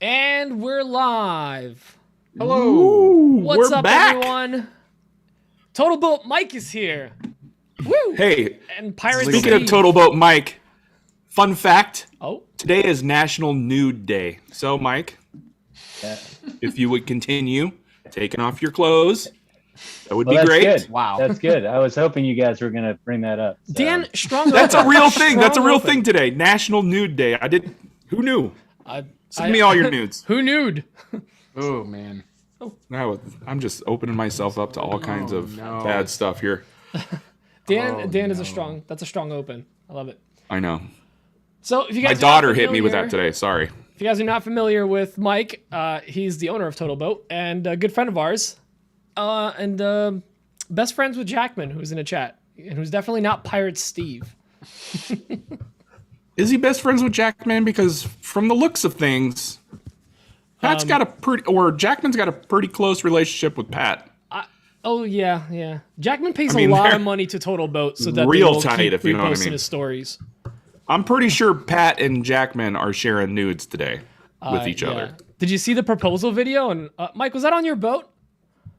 And we're live. Hello. Ooh, What's we're up, back. everyone? TotalBoat Mike is here. Woo! Hey, And Pirate speaking of Steve. TotalBoat Mike, fun fact, Oh, today is National Nude Day. So, Mike, Yeah. if you would continue taking off your clothes, that would Well, be that's great. good. Wow. That's good. I was hoping you guys were going to bring that up. So. Dan, strong. That's a open. real thing. That's a Strong real open. thing today. National Nude Day. Who knew? Send me all your nudes. Who nude? Oh man. I'm just opening myself up to all kinds of no. bad stuff here. Dan is no. a strong. That's a strong open. I love it. I know. So if you My guys are not daughter hit me with that familiar- today. Sorry. If you guys are not familiar with Mike, he's the owner of TotalBoat and a good friend of ours, and best friends with Jackman, who's in the chat, and who's definitely not Pirate Steve. Is he best friends with Jackman? Because from the looks of things, Jackman's got a pretty close relationship with Pat. Oh yeah. Jackman pays I mean, a lot they're of money to TotalBoat so that real they will tight, keep if you know what I reposting mean. his stories. I'm pretty sure Pat and Jackman are sharing nudes today with each Yeah. other. Did you see the proposal video? And Mike, was that on your boat?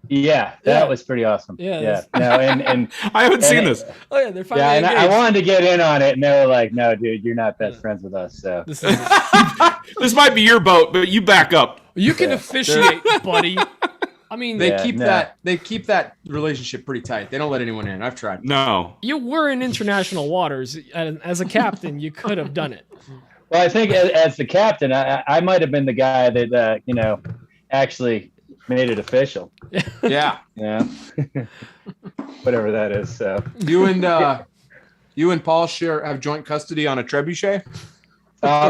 Yeah, Yeah. that was pretty awesome. Yeah, Yeah. that's- No, and I haven't seen this. Oh yeah, they're finally yeah, and I engaged. wanted to get in on it, and they were like, "No, dude, you're not best friends with us." So This is, This might be your boat, but you back up. you can officiate, buddy. I mean, They Yeah, keep no. that relationship pretty tight. They don't let anyone in. I've tried. No. you were in international waters, and as a captain, you could have done it. well, I think as the captain, I might have been the guy that actually made it official. Yeah. Yeah, whatever that is. So You and Paul have joint custody on a trebuchet.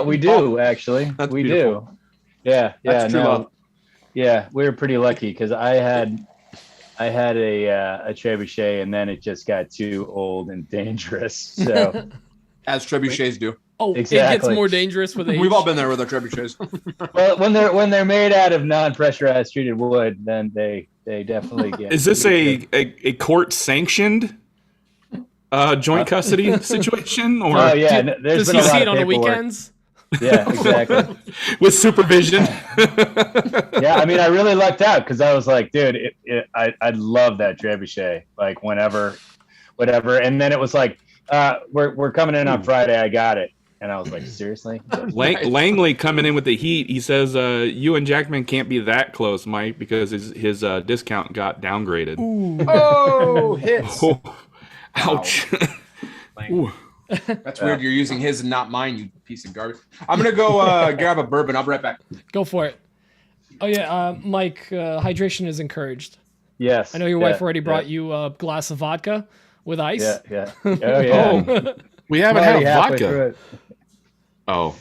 we do actually. That's we beautiful. do. Yeah, That's true love. Yeah, we were pretty lucky because I had a trebuchet, and then it just got too old and dangerous. So As trebuchets do. Oh, it gets Exactly. more dangerous with age. We've all been there with our trebuchets. well, when they're made out of non-pressurized treated wood, then they definitely get. Is this a court sanctioned joint custody situation or Oh yeah, there's Does been he a lot see it of on the paperwork. weekends? Yeah, exactly. with supervision? Yeah, I mean, I really lucked out because I was like, dude, I love that trebuchet. Like whenever, whatever. And then it was like, we're coming in on Friday. I got it, and I was like, seriously? Langley coming in with the heat. He says you and Jackman can't be that close, Mike, because his discount got downgraded. Oh, hits. Oh, ouch. Ooh. That's weird. You're using his and not mine, you piece of garbage. I'm gonna go grab a bourbon. I'll be right back. Go for it. Oh yeah, Mike, hydration is encouraged. Yes. I know your wife already brought you a glass of vodka with ice. Yeah. Oh yeah. Oh, we haven't I'm already had halfway vodka. through it. Oh,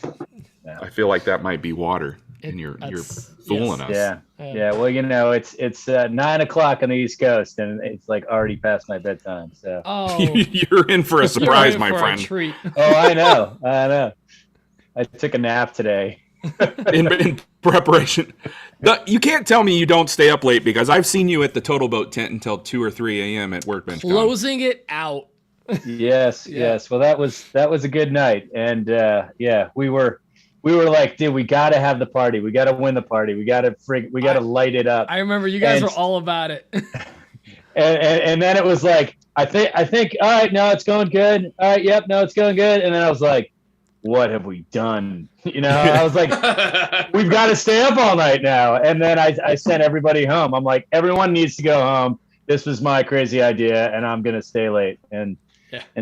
Yeah. I feel like that might be water, and you're That's- fooling us. Yeah. Yeah. Well, it's 9 o'clock on the East Coast, and it's like already past my bedtime. So. Oh, You're in for a you're surprise, in my for a friend. treat. Oh, I know. I took a nap today. In preparation. You can't tell me you don't stay up late because I've seen you at the TotalBoat tent until 2 or 3 a.m. at Workbench. Con. Closing it out. Yes, Yeah. yes. Well, that was a good night, and yeah, we were like, dude, we got to have the party. We got to win the party. We got to light it up. I remember you guys And- were all about it. And then it was like, I think, all right, no, it's going good. All right, yep, no, it's going good. And then I was like, what have we done? I was like, we've got to stay up all night now. And then I sent everybody home. I'm like, everyone needs to go home. This was my crazy idea, and I'm gonna stay late. And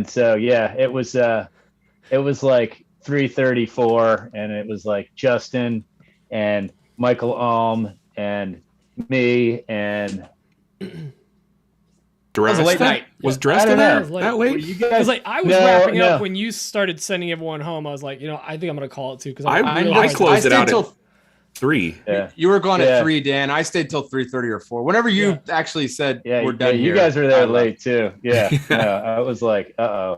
so yeah, it was like 3:34, and it was like Justin and Michael Alm and me and. Dressed? That was a late night. Was dressed I in don't there know. Like, that Were late? you I guys? was like, I was No, wrapping no. up when you started sending everyone home. I was like, I think I'm gonna call it too because I realized closed it stayed out till at 3. Yeah. You were gone Yeah. at 3, Dan. I stayed till 3:30 or 4. Whenever you actually said Yeah, we're done you here, guys were I there left. late too. Yeah, no, I was like, uh-oh.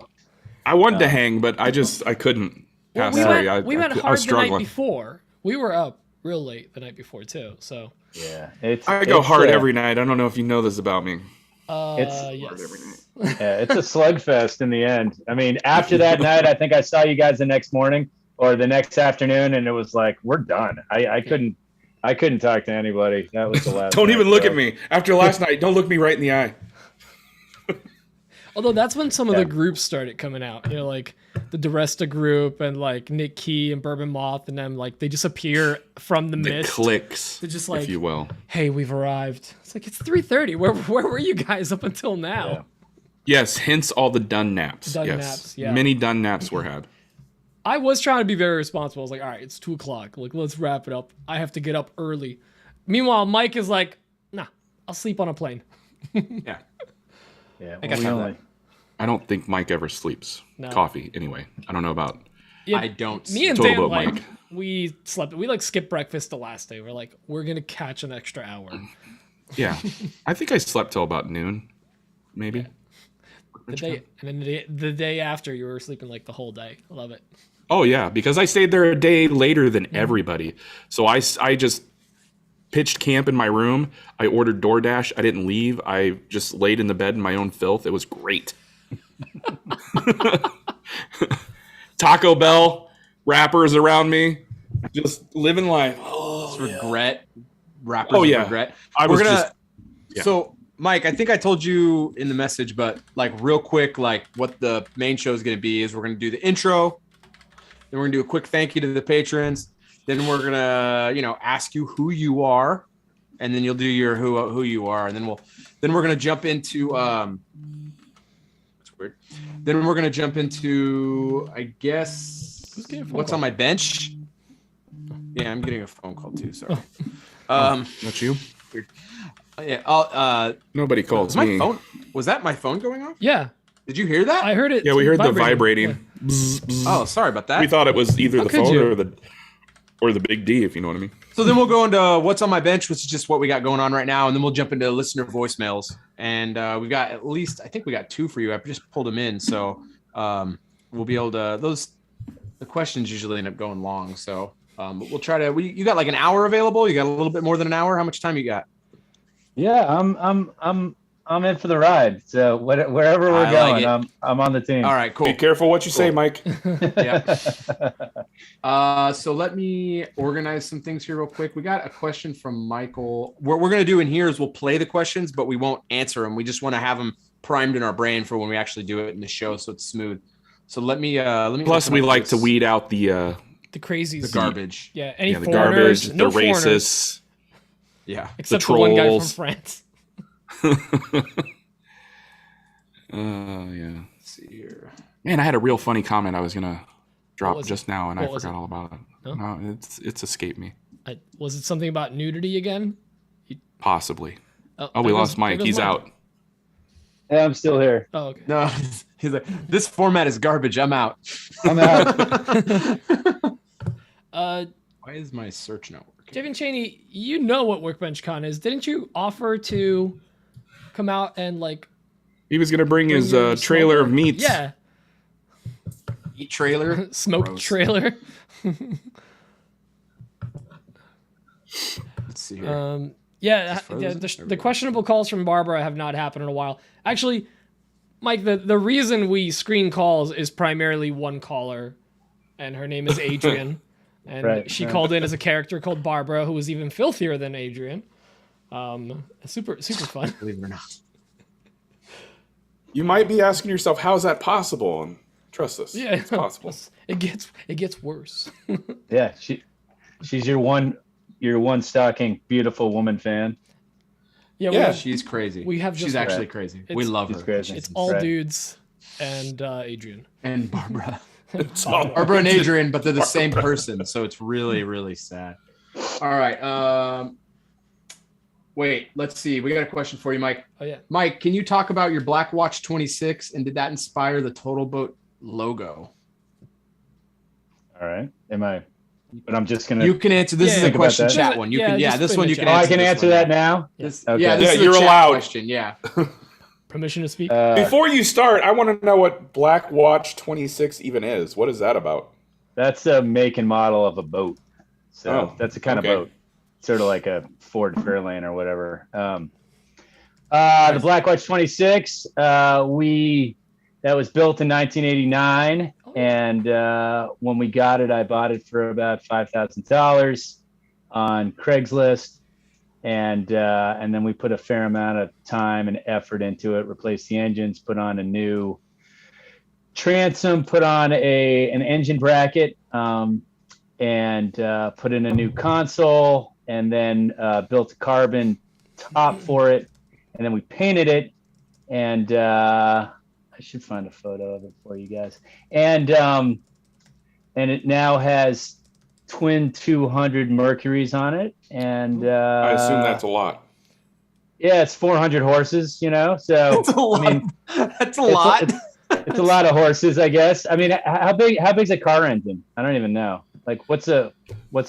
I wanted to hang, but I couldn't. Well, Pass we three. went, we went I hard was the night struggling. before. We were up real late the night before too. So Yeah, I go it's, hard every night. I don't know if you know this about me. It's- yes. Yeah, it's a slugfest in the end. I mean, after that night, I think I saw you guys the next morning. or the next afternoon, and it was like we're done. I couldn't talk to anybody. That was the last. Don't night, even look so. at me. After last night, don't look me right in the eye. Although that's when some of the groups started coming out, you know, like the Duresta group and like Nick Key and Bourbon Moth, and then like they just appear from the mist. Clicks, They're just like, if you will. Hey, we've arrived. It's like it's 3:30. Where were you guys up until now? Yeah. Yes, hence all the done naps. Done yes. naps, yeah. Many done naps were had. I was trying to be very responsible. I was like, all right, it's 2:00. Like, let's wrap it up. I have to get up early. Meanwhile, Mike is like, nah, I'll sleep on a plane. Yeah. Yeah, I guess we I'm only. I don't think Mike ever sleeps. No. Coffee, anyway. I don't know about. Yeah, I don't. Me and Total Dan, Boat like, Mike. we slept. We like skipped breakfast the last day. We're like, we're gonna catch an extra hour. Yeah, I think I slept till about noon, maybe. The day, and then the day after, you were sleeping like the whole day. I love it. Oh yeah, because I stayed there a day later than everybody. So I just pitched camp in my room. I ordered DoorDash. I didn't leave. I just laid in the bed in my own filth. It was great. Taco Bell, wrappers around me, just living life. It's regret. Rappers Oh, yeah. regret. I We're was gonna. just yeah. So, Mike, I think I told you in the message, but like real quick, like what the main show is going to be is we're going to do the intro, then we're going to do a quick thank you to the patrons, then we're gonna ask you who you are, and then you'll do your who you are, and then we're gonna jump into it's weird. Then we're gonna jump into I guess getting a phone what's call? on my bench. Yeah, I'm getting a phone call too. Sorry. Not you. Yeah. I'll, Nobody calls was my me. phone? Was that my phone going off? Yeah, Did you hear that? I heard it. Yeah, we heard the vibrating. Yeah. Bzz, bzz. Oh, sorry about that. We thought it was either the could phone you? or the big D, if you know what I mean. So then we'll go into what's on my bench, which is just what we got going on right now, and then we'll jump into listener voicemails. And we've got at least, I think we got 2 for you. I just pulled them in, so we'll be able to. The questions usually end up going long, so but we'll try to. You got like an hour available? You got a little bit more than an hour? How much time you got? Yeah, I'm in for the ride. So wherever we're I going, like it. I'm on the team. All right, cool. Be careful what you say, Cool. Mike. Yeah. So let me organize some things here real quick. We got a question from Michael. What we're going to do in here is we'll play the questions, but we won't answer them. We just want to have them primed in our brain for when we actually do it in the show, so it's smooth. So let me. Plus, open we up like this- to weed out the crazies. the garbage. Yeah, any the foreigners, garbage, no the foreigners, racists. Yeah. except for one guy from trolls. France. Yeah. Let's see here. Man, I had a real funny comment I was gonna drop was just now, and I What was forgot it? all about it. No? No, it's escaped me. Was it something about nudity again? Possibly. Oh, there we goes- lost there Mike. goes He's Mike. out. Yeah, I'm still here. Oh, okay. No, he's like, this format is garbage. I'm out. I'm out. Why is my search not working? Javin Cheney, you know what Workbench Con is. Didn't you offer to come out and like He was gonna bring his your trailer smoker? of meats. Yeah, Eat trailer. smoke Gross. trailer. Let's see here. Yeah, frozen? yeah, There we the go. questionable calls from Barbara have not happened in a while. Actually, Mike, the reason we screen calls is primarily one caller, and her name is Adrian. And Right, she right. called in as a character called Barbara, who was even filthier than Adrian. Super fun. Believe it or not. You might be asking yourself, "How's that possible?" And trust us, Yeah, it's possible. It gets worse. Yeah, she's your one stocking beautiful woman fan. Yeah, Yeah, She's crazy. We have She's just- actually Right. crazy. It's- We love She's her. crazy. it's all Right. dudes and Adrian. And Barbara. It's all- Barbara and Adrian, but they're the same person, so it's really, really sad. All right. Wait, let's see. We got a question for you, Mike. Oh yeah. Mike, can you talk about your Black Watch 26 and did that inspire the TotalBoat logo? All right. But I'm just gonna. You can answer. This Yeah, is think a about question that. chat one. You Yeah, can. Yeah, just this put in one the you chat. can. Oh, I answer can this answer one, that yeah. now. This, Okay. Yeah, this Yeah, is a you're chat allowed. question. Yeah. Permission to speak. Before you start, I want to know what Black Watch 26 even is. What is that about? That's a make and model of a boat. So Oh, that's a kind okay. of boat, sort of like a Ford Fairlane or whatever. The Black Watch 26, that was built in 1989. Oh, And when we got it, I bought it for about $5,000 on Craigslist. And then we put a fair amount of time and effort into it, replaced the engines, put on a new transom, put on an engine bracket, and put in a new console, and then built a carbon top for it. And then we painted it. And I should find a photo of it for you guys. And it now has twin 200 Mercuries on it. And I assume that's a lot. Yeah, it's 400 horses, So That's a lot. I mean, That's a lot. it's a lot of horses, I guess. I mean, how big's a car engine? I don't even know. Like, what's a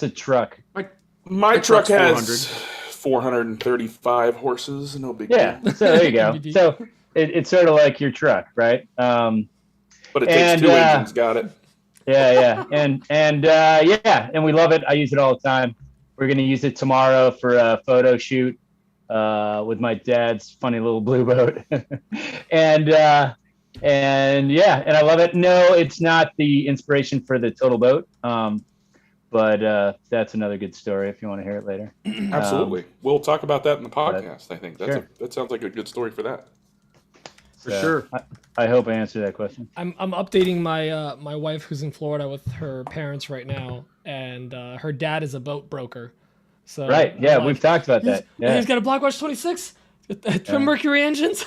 truck? My truck truck's has 435 horses. No big Yeah, deal. so there you go. So it's sort of like your truck, right? But it takes two engines. Got it. Yeah. And we love it. I use it all the time. We're going to use it tomorrow for a photo shoot with my dad's funny little blue boat. and I love it. No, it's not the inspiration for the TotalBoat. But that's another good story if you want to hear it later. Absolutely. We'll talk about that in the podcast. I think Sure. that sounds like a good story for that. For sure. I hope I answered that question. I'm updating my my wife who's in Florida with her parents right now, and her dad is a boat broker. So Right. Yeah, we've talked about that. Yeah. He's got a Blackwatch 26 twin Mercury engines.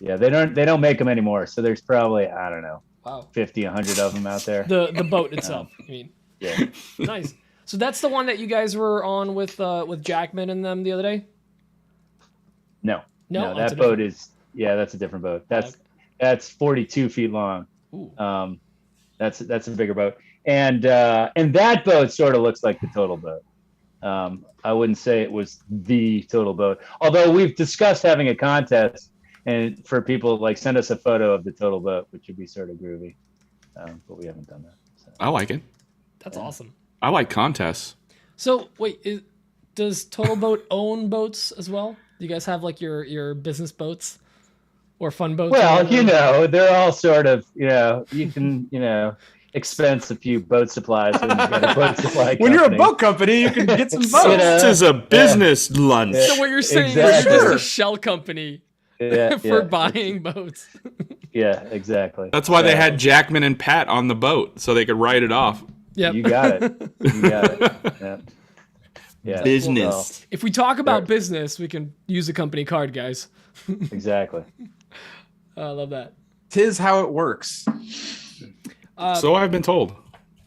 Yeah, they don't make them anymore. So there's probably, I don't know, Wow. 50, 100 of them out there. The boat itself. I mean, Yeah. nice. So that's the one that you guys were on with Jackman and them the other day. No, No, that boat is, that's a different boat. That's 42 feet long. Ooh. That's a bigger boat. And that boat sort of looks like the TotalBoat. I wouldn't say it was the TotalBoat, although we've discussed having a contest and for people like send us a photo of the TotalBoat, which would be sort of groovy. But we haven't done that. So. I like it. That's awesome. I like contests. So wait, does TotalBoat own boats as well? Do you guys have like your business boats or fun boats? Well, they're all sort of, you can, expense a few boat supplies when, you got a boat supply When you're a company. boat company, you can get some boats. This is a business lunch. Yeah. So what you're saying Exactly. is you're just a shell company Yeah, for yeah. buying boats. Yeah, exactly. That's why they So, had Jackman and Pat on the boat, so they could write it off. Yep. You got it. Yeah. Yeah. Business. If we talk about Right. business, we can use a company card, guys. Well, exactly. I love that. Tis how it works. So I've been told.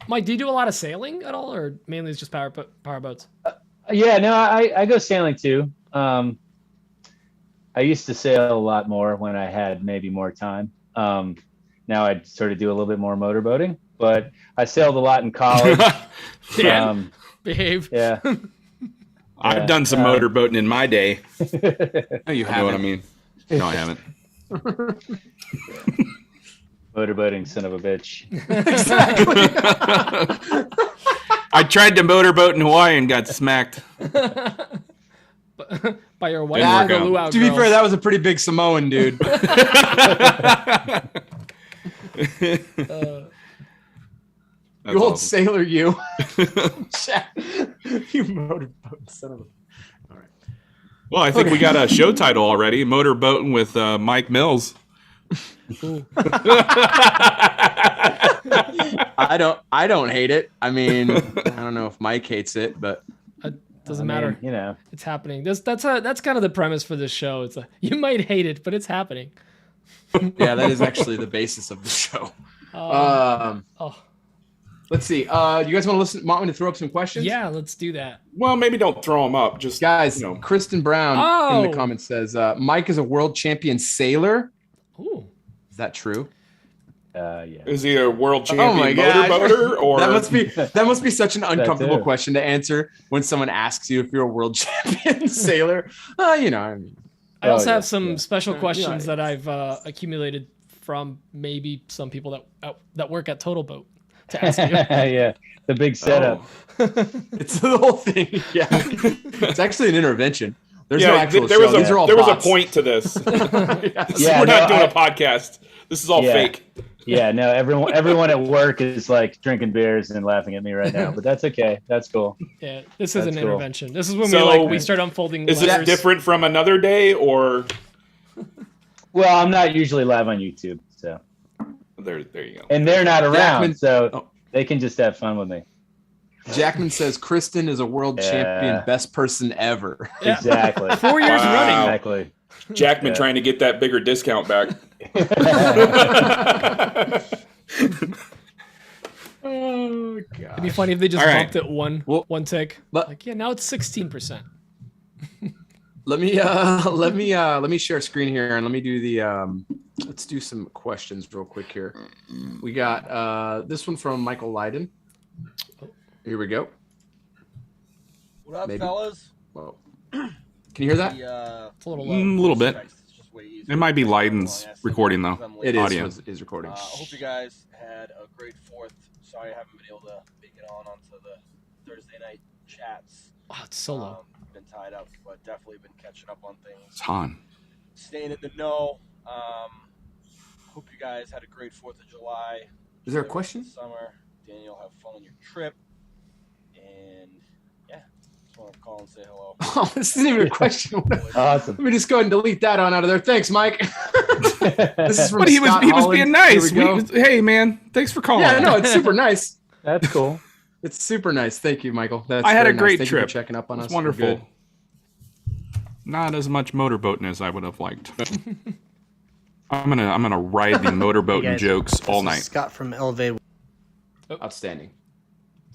Mike, do you do a lot of sailing at all, or mainly it's just power boats? Yeah, no, I go sailing too. I used to sail a lot more when I had maybe more time. Now I sort of do a little bit more motorboating, but I sailed a lot in college. Dan, behave. Yeah. I've done some motorboating in my day. No, you You know what I haven't. mean? No, I haven't. Motorboating, son of a bitch. Exactly. I tried to motorboat in Hawaii and got smacked. By your wife Didn't or work the out. luau To be girls? fair, that was a pretty big Samoan dude. That's You old awesome. sailor, you. You motorboat son of a. Well, I think we got a show title already: Motorboating with Mike Mills. Ooh. I don't hate it. I mean, I don't know if Mike hates it, but Doesn't I mean, matter. It's happening. That's kind of the premise for this show. It's you might hate it, but it's happening. yeah, that is actually the basis of the show. Oh, Let's see. You guys want me to throw up some questions? yeah, let's do that. Well, maybe don't throw them up. Just Guys, you know. Kristen Brown in Oh. the comments says Mike is a world champion sailor. Ooh. Is that true? Yeah. Is he a world Oh my champion God. motorboater or that must be such an uncomfortable too. question to answer when someone asks you if you're a world champion sailor. I mean, I also yeah, have some yeah. special questions yeah. that I've accumulated from maybe some people that work at TotalBoat to ask you. Yeah. The big setup. Oh. it's the whole thing. Yeah, it's actually an intervention. There's no actual there show. was These are all there was a bots. point to this. Yeah, We're no, not doing a podcast. This is all Yeah. fake. Yeah, no, everyone at work is like drinking beers and laughing at me right now, but that's okay. That's cool. Yeah, this is That's an cool. intervention. This is when So- we start unfolding Is letters. this different from another day, or Well, I'm not usually live on YouTube, so there you go. and they're not around, Jackman- so Oh. they can just have fun with me. Jackman says Kristen is a world champion, best person ever. Yeah. Exactly. 4 years Wow. running. Exactly. Jackman Yeah. trying to get that bigger discount back. Oh god. It'd be funny if they just All right. bumped it one tick. But- Like, yeah, now it's 16%. Let me share a screen here and let me do the let's do some questions real quick here. We got this one from Michael Leiden. Here we go. What up, Maybe. fellas? Whoa. Can you hear that? It's a little low. A little bit. It's just way easier. It might be Leiden's recording though. It Audio. is recording. I hope you guys had a great 4th. Sorry I haven't been able to make it on onto the Thursday night chats. Oh, it's so low. Been tied up, but definitely been catching up on things. It's Han. Staying in the know. Hope you guys had a great 4th of July. Is there a Enjoy question? the Summer. Daniel, have fun on your trip. And yeah, just want to call and say hello. Oh, this isn't even a question. Awesome. Let me just go ahead and delete that on out of there. Thanks, Mike. This is from But he was Scott he was Holland. being nice. Here we go. Hey man, thanks for calling. Yeah, no, it's super nice. That's cool. It's super nice. Thank you, Michael. That's I had very a great nice. Thank you trip. for checking up on It's us. We're wonderful. good. Not as much motorboating as I would have liked. I'm gonna ride the motorboating guys, jokes all This is night. Scott from Elevate. Outstanding.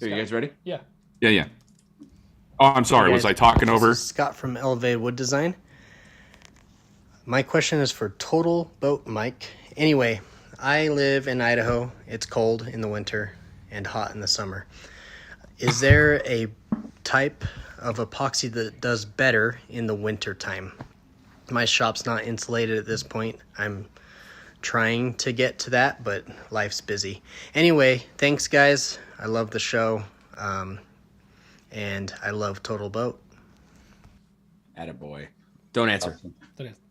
Are you guys ready? Yeah. Yeah. Oh, I'm sorry. Was I talking over? This is Scott from Elevate Wood Design. My question is for Total Boat Mike. Anyway, I live in Idaho. It's cold in the winter and hot in the summer. Is there a type of epoxy that does better in the winter time? My shop's not insulated at this point. I'm trying to get to that, but life's busy. Anyway, thanks guys. I love the show. And I love Total Boat. Attaboy. Don't answer.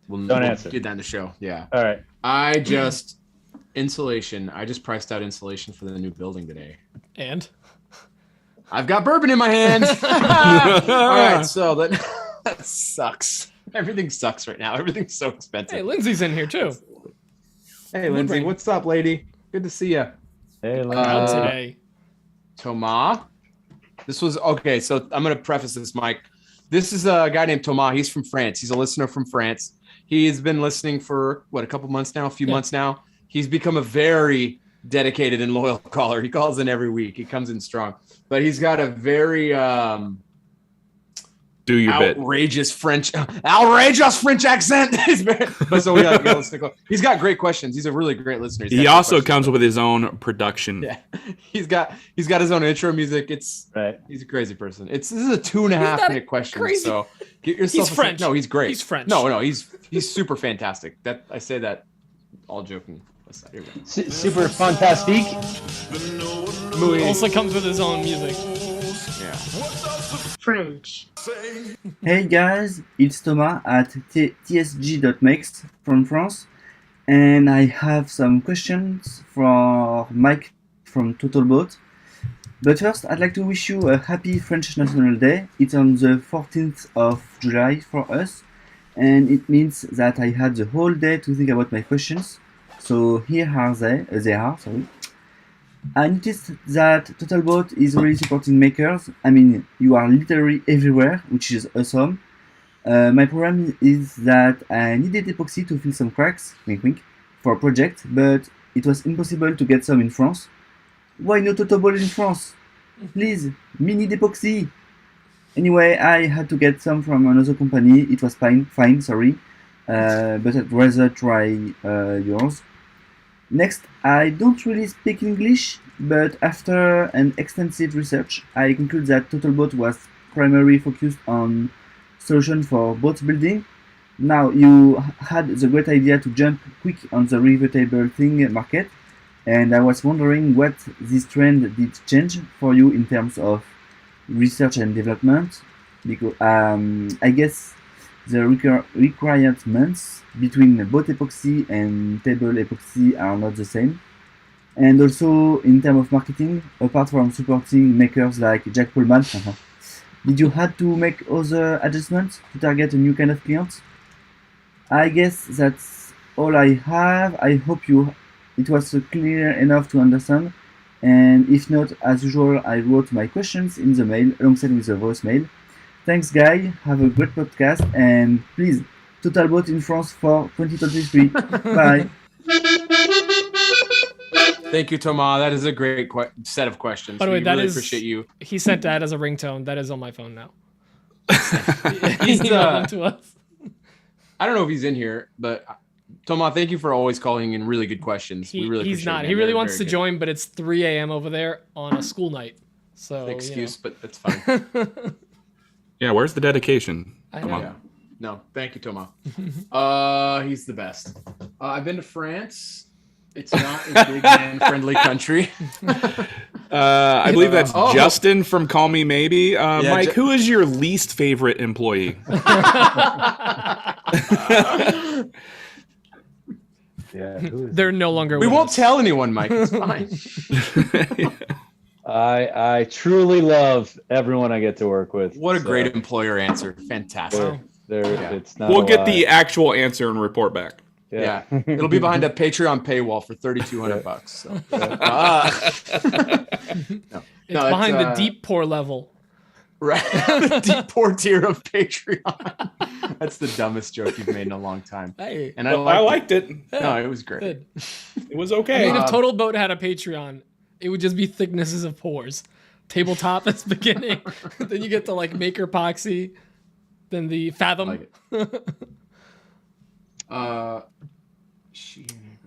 We'll Don't answer. Get that in the show. Yeah. All right. I just priced out insulation for the new building today. And I've got bourbon in my hand. All right, so that sucks. Everything sucks right now. Everything's so expensive. hey, Lindsay's in here too. Hey, Lindsay, bring- what's up, lady? Good to see you. Hey, Lynn. Out today. Thomas. This was okay. So I'm going to preface this, Mike. This is a guy named Thomas. He's from France. He's a listener from France. He's been listening for a couple months now, a few months now. He's become a very dedicated and loyal caller. He calls in every week. He comes in strong, but he's got a very Do your bit. outrageous French accent. But so we got to listen to. He's got great questions. He's a really great listener. He's got He great also questions. comes with his own production. Yeah, he's got his own intro music. Right. He's a crazy person. This is a 2.5 not minute question. crazy. So get yourself. He's French. No, he's great. He's French. No, he's super fantastic. That I say that all joking aside. Here we go. Super fantastic. Also comes with his own music. Yeah. French. Hey guys, it's Thomas at tsg.mex from France, and I have some questions for Mike from TotalBoat. But first, I'd like to wish you a happy French National Day. It's on the 14th of July for us, and it means that I had the whole day to think about my questions. So here are they are. I noticed that TotalBoat is really supporting makers. I mean, you are literally everywhere, which is awesome. My problem is that I needed epoxy to fill some cracks, wink wink, for a project, but it was impossible to get some in France. Why no TotalBoat in France? Please, me need epoxy. Anyway, I had to get some from another company. It was fine, but I'd rather try yours. Next, I don't really speak English, but after an extensive research, I conclude that TotalBoat was primarily focused on solution for boat building. Now, you had the great idea to jump quick on the revertable thing market, and I was wondering what this trend did change for you in terms of research and development, because I guess the requirements between boat epoxy and table epoxy are not the same. And also, in terms of marketing, apart from supporting makers like Jack Pullman, did you have to make other adjustments to target a new kind of client? I guess that's all I have. I hope it was clear enough to understand. And if not, as usual, I wrote my questions in the mail alongside with the voicemail. Thanks, guy. Have a great podcast, and please, TotalBoat in France for 2023. Bye. Thank you, Thomas. That is a great set of questions. By the way, we that really is appreciate you. He sent that as a ringtone. That is on my phone now. He's emailed them to us. I don't know if he's in here, but Thomas, thank you for always calling in really good questions. We really He's appreciate not. it. He really They're wants to very good. join, but it's 3 a.m. over there on a school night. So Excuse, but that's fine. Yeah, where's the dedication? Come on. Yeah. No, thank you, Thomas. He's the best. I've been to France. It's not a big man-friendly country. I believe that's Justin from Call Me Maybe. Mike, who is your least favorite employee? Yeah, they're no longer. We with won't us. tell anyone, Mike. It's fine. I truly love everyone I get to work with. What a great employer answer. Fantastic. It's not We'll a get lie. the actual answer and report back. Yeah. It'll be behind a Patreon paywall for $3,200. So. It's behind the deep poor level. Right. The deep poor tier of Patreon. That's the dumbest joke you've made in a long time. Hey, And I liked it. No, it was great. good. It was I okay. mean, if TotalBoat had a Patreon, it would just be thicknesses of pores. Tabletop that's beginning. Then you get to like Maker Epoxy. Then the Fathom. I like it.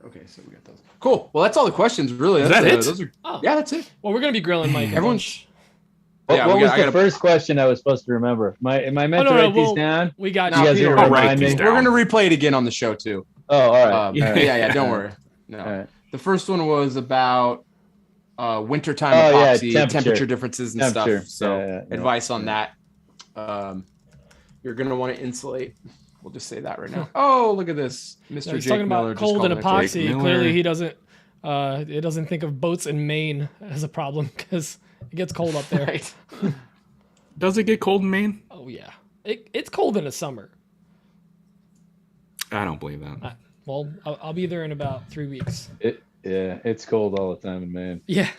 Okay, so we got those. Cool. Well, that's all the questions, really. Is that it? Those are, Oh. Yeah, that's it. Well, we're gonna be grilling Mike. Everyone's. What, Yeah, what we was got- I the gotta- first question I was supposed to remember? Am I meant Oh, to no, write these well, down? We got No, You guys Peter, are I'll gonna write remind these me? down. We're going to replay it again on the show, too. Oh, all right. All right. Yeah, don't worry. No. All right. The first one was about wintertime Oh, yeah, epoxy, temperature differences and Temperature. stuff. So Yeah. advice on that. You're going to want to insulate. We'll just say that right now. Oh, look at this. Mr. He's Jake talking Miller about just cold and called it. Jake epoxy. Miller. Clearly, he doesn't. It doesn't think of boats in Maine as a problem because it gets cold up there. Right. Does it get cold in Maine? Oh yeah, it's cold in the summer. I don't believe that. Well, I'll be there in about 3 weeks. It's cold all the time in Maine. Yeah,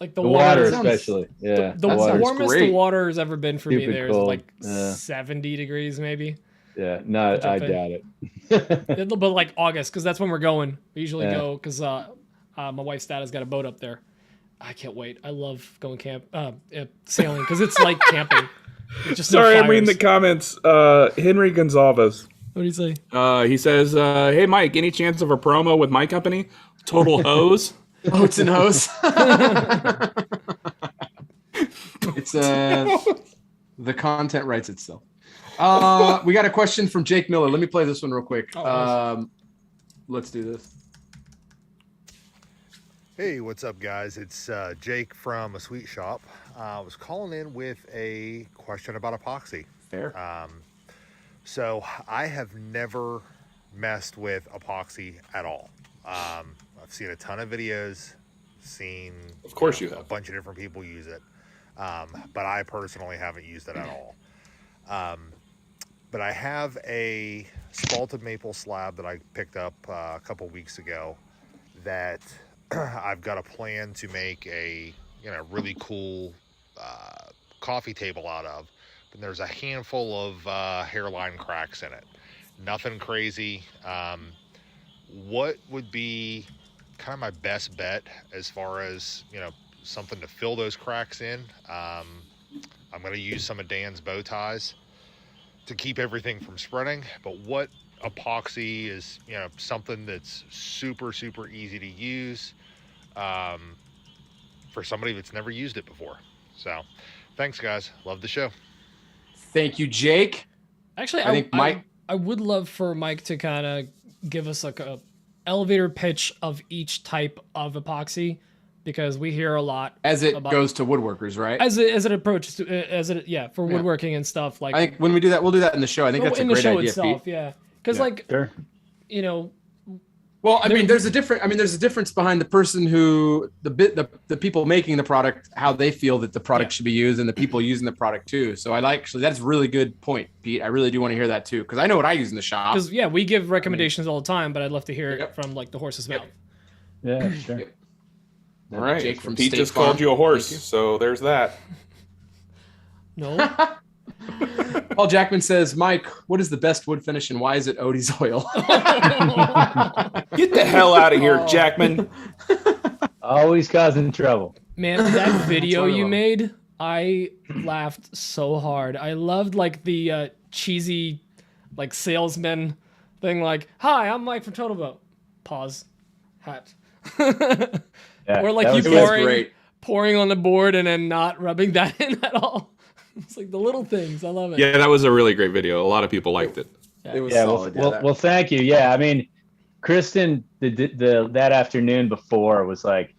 like The water, sounds- especially. Yeah. The That sounds warmest great. the water has ever been for me Stupid there is cold. like Yeah. 70 degrees maybe. Yeah. No, I Jump in. doubt it. But like August, because that's when we're going. We usually Yeah. go because my wife's dad has got a boat up there. I can't wait. I love going sailing because it's like camping. It's just no Sorry, I'm reading the fires. comments. Henry Gonzalez. What do you say? He says, "Hey Mike, any chance of a promo with my company, Total Hose?" Oats and hose. It's the content writes itself. We got a question from Jake Miller. Let me play this one real quick. Oh, nice. Let's do this. Hey, what's up, guys? It's Jake from a sweet shop. I was calling in with a question about epoxy. Fair. So I have never messed with epoxy at all. I've seen a ton of videos, seen Of course you a have. bunch of different people use it, but I personally haven't used it at all. But I have a spalted maple slab that I picked up a couple weeks ago that I've got a plan to make a really cool coffee table out of. But there's a handful of hairline cracks in it. Nothing crazy. What would be kind of my best bet as far as something to fill those cracks in? I'm going to use some of Dan's bow ties to keep everything from spreading. But what epoxy is something that's super easy to use for somebody that's never used it before. So thanks, guys. Love the show. Thank you, Jake. Actually, I think Mike- I would love for Mike to kind of give us like a elevator pitch of each type of epoxy, because we hear a lot As it about, goes to woodworkers, right? as it approaches to, for woodworking and stuff. Like I think when we do that, we'll do that in the show. I think that's a in the great show idea, itself, Pete. yeah. Because Sure. you know, Well, I mean, there's a difference behind the person who the people making the product, how they feel that the product should be used, and the people using the product too. So that's a really good point, Pete. I really do want to hear that too, because I know what I use in the shop. because we give recommendations all the time, but I'd love to hear it from like the horse's mouth. Yeah, sure. Yep. All right. Jake from Pete State just Farm. called you a horse, so there's that. No. Paul Jackman says, Mike, what is the best wood finish and why is it Odie's oil? Get the hell out of here, Jackman. Always causing trouble. Man, that video That's what I you love. made, I laughed so hard. I loved like the cheesy like salesman thing, like, "Hi, I'm Mike from TotalBoat." Pause. Hat. Yeah, Or like that you was It was pouring great. pouring on the board and then not rubbing that in at all. It's like the little things. I love it. Yeah, that was a really great video. A lot of people liked it. It was Yeah, solid. well, thank you. Yeah, I mean, Kristen, the that afternoon before was like,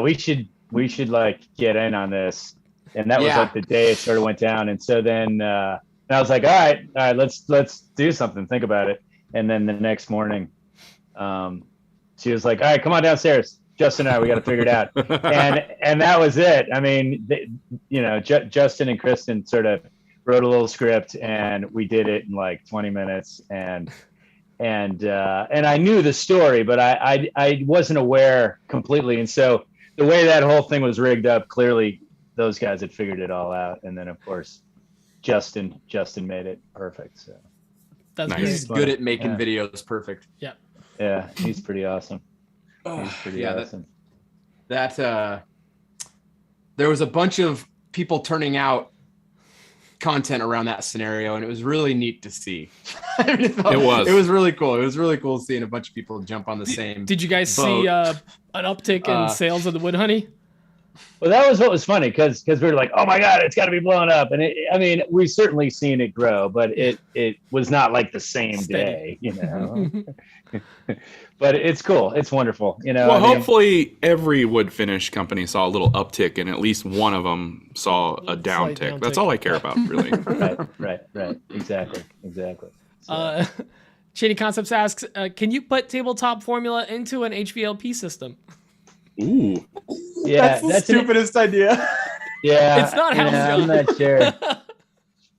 we should like get in on this, and that was Yeah. like the day it sort of went down. And so then I was like, all right, let's do something, think about it. And then the next morning, she was like, all right, come on downstairs, Justin and I, we got to figure it out. and that was it. I mean, Justin and Kristen sort of wrote a little script, and we did it in like 20 minutes. And I knew the story, but I wasn't aware completely. And so the way that whole thing was rigged up, clearly those guys had figured it all out. And then of course, Justin made it perfect. So That's Nice. great. He's good at making Yeah. videos perfect. yeah, he's pretty awesome. He's pretty yeah, awesome. That there was a bunch of people turning out content around that scenario, and it was really neat to see. It was really cool. It was really cool seeing a bunch of people jump on the same. Did you guys boat. see an uptick in sales of the wood honey? Well, that was what was funny because we were like, oh my God, it's got to be blowing up. And I mean, we've certainly seen it grow, but it was not like the same day, you know. But it's cool. It's wonderful, you know. Well, I mean, hopefully every wood finish company saw a little uptick, and at least one of them saw a downtick. downtick. That's all I care about, really. right. Exactly. Shady Concepts asks, can you put tabletop formula into an HVLP system? Ooh. Yeah, That's the stupidest idea. Yeah, It's not house I'm not sure.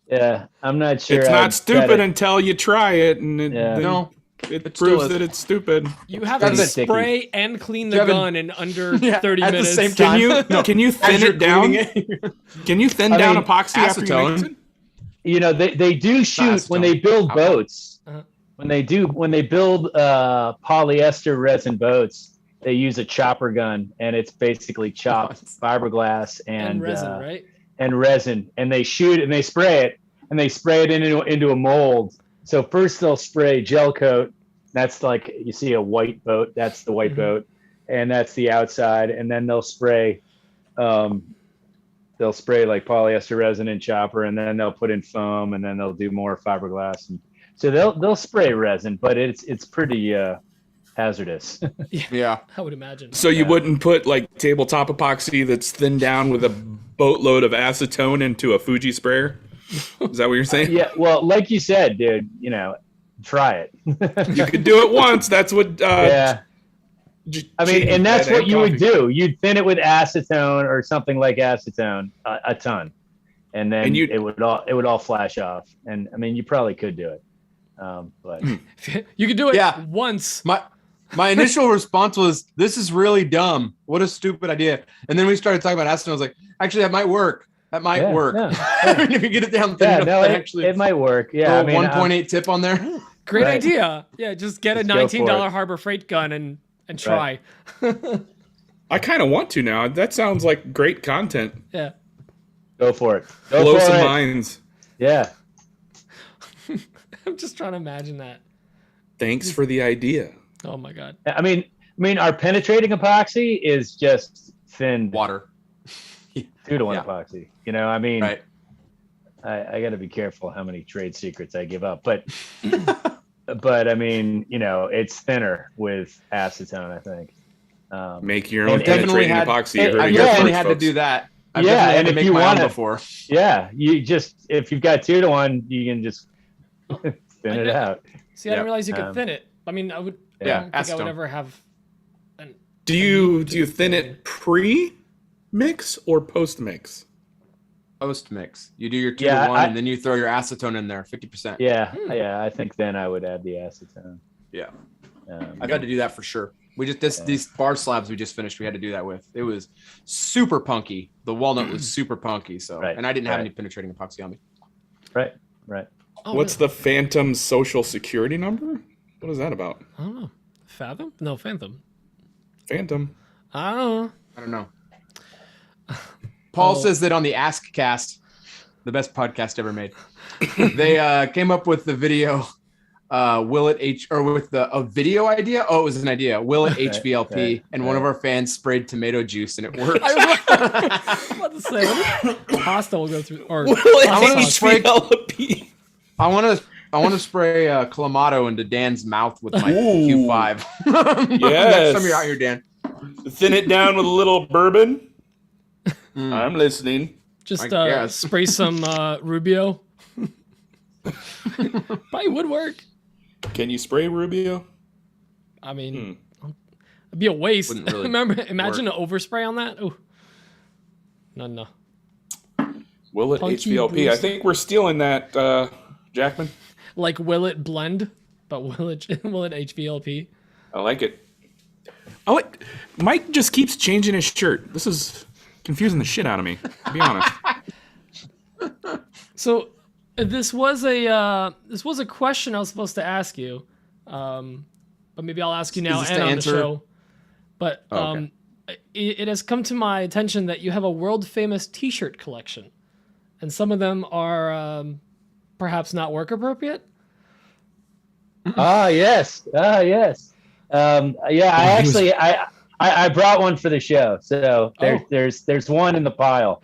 Yeah, I'm not sure. It's I'd not stupid set it- until you try it, and it, Yeah. then No, it it still proves is. that it's stupid. You have Gotta to be sticky. spray and clean the Kevin- gun in under Yeah, 30 at the minutes. same Can time. you No, can you as thin you're it down? cleaning it- Can you thin I down mean, epoxy after you acetone. mix it? You know, they do shoot when they build boats. Uh-huh. When they build polyester resin boats, they use a chopper gun, and it's basically chopped fiberglass and resin, right? and resin, and they shoot and they spray it, into a mold. So first they'll spray gel coat. That's like you see a white boat. That's the white boat, and that's the outside. And then they'll spray like polyester resin and chopper, and then they'll put in foam, and then they'll do more fiberglass. And so they'll spray resin, but it's pretty hazardous. Yeah. I would imagine. So you wouldn't put like tabletop epoxy that's thinned down with a boatload of acetone into a Fuji sprayer? Is that what you're saying? Yeah, well, like you said, dude, you know, try it. You could do it once. That's what. Yeah. I mean, and that's what you would do. do. You'd thin it with acetone or something like acetone, a ton, and then And it would all flash off. And I mean, you probably could do it, but You could do it Yeah. once. My initial response was, "This is really dumb. What a stupid idea." And then we started talking about acetone. I was like, "Actually, that might work. That might Yeah, work. yeah, I mean, if you get it down thin yeah, enough, no, that it, actually it might work. Yeah, I mean, 1.8 tip on there." Great Right. idea. Yeah, just get a Just go for $19 it. Harbor Freight gun and try. I kind of want to now. That sounds like great content. Yeah. go for it. Go Blow for some it. minds. Yeah, I'm just trying to imagine that. Thanks for the idea. Oh my God. I mean, our penetrating epoxy is just thin Water. 2-to-1 Yeah. epoxy. You know, I mean, Right. I got to be careful how many trade secrets I give up, but I mean, you know, it's thinner with acetone, I think. Make your And own definitely penetrating had- epoxy. You heard I've it here definitely first, had to folks. do that. I've Yeah, definitely had and to if make you my want own it- before. Yeah, you just if you've got 2 to 1, you can just thin it out. See, I didn't Yep. realize you could thin it. I mean, I would. I Yeah, don't think I would acetone. ever have. Do you thin it pre-mix or post-mix? Post mix. You do your 2 Yeah, to 1, I- and then you throw your acetone in there, 50%. Yeah, I think then I would add the acetone. Yeah. Um, I've had to do that for sure. We just these bar slabs we just finished. We had to do that with. It was super punky. The walnut was super punky. So, Right, and I didn't have right. any penetrating epoxy on me. right. Oh, What's the Phantom social security number? What is that about? I don't know. Fathom? No, Phantom. Phantom. I don't know. I don't know. Paul Oh. says that on the Ask Cast, the best podcast ever made, they came up with the video. Will it H or with the a video idea? Oh, it was an idea. Will it HVLP? right, and one of our fans sprayed tomato juice and it worked. I was about to say, what is- pasta will go through. Or Will it I wanna spray- HVLP? I want to spray Clamato into Dan's mouth with my Ooh. Q5. Yes. Next time you're out here, Dan. Thin it down with a little bourbon. Mm. I'm listening. just I guess. spray some Rubio. Probably would work. Can you spray Rubio? I mean, it'd be a waste. Wouldn't really Imagine an overspray on that. Oh, no. Will it Punky HVLP? I Bruce. think we're stealing that, Jackman. Like, will it blend? But will it HVLP? I like it. Mike just keeps changing his shirt. This is confusing the shit out of me, to be honest. So this was a question I was supposed to ask you, but maybe I'll ask you now this and to on answer? the show. But Oh, okay. it has come to my attention that you have a world famous T-shirt collection, and some of them are perhaps not work appropriate. Yes. I brought one for the show. So there's one in the pile.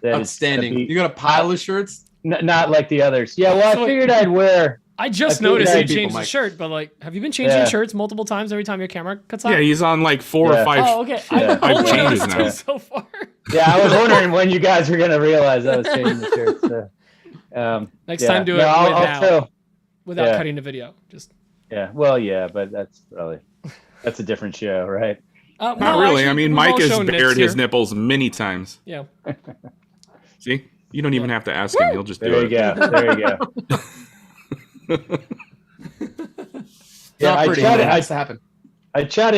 that is gonna Outstanding. be- You got a pile of shirts? not like the others. Yeah, well, So I figured I'd wear. I just I feel noticed like you people, changed the Mike. shirt, but like, have you been changing Yeah. shirts multiple times every time your camera cuts out? Yeah, he's on like 4 Yeah. or 5. Oh, okay. Yeah. I've only changes noticed now. two so far. Yeah, I was wondering when you guys were gonna realize I was changing the shirts. So, Next yeah. time, do it No, without yeah. cutting the video. Just Yeah, well, yeah, but that's a different show, right? Not well, really. actually, I mean, we've Mike all has shown bared nips his here. nipples many times. Yeah. See? You don't even have to ask him. He'll just do There you it. go. There you go. Yeah, Not pretty. I It try has to happen. I try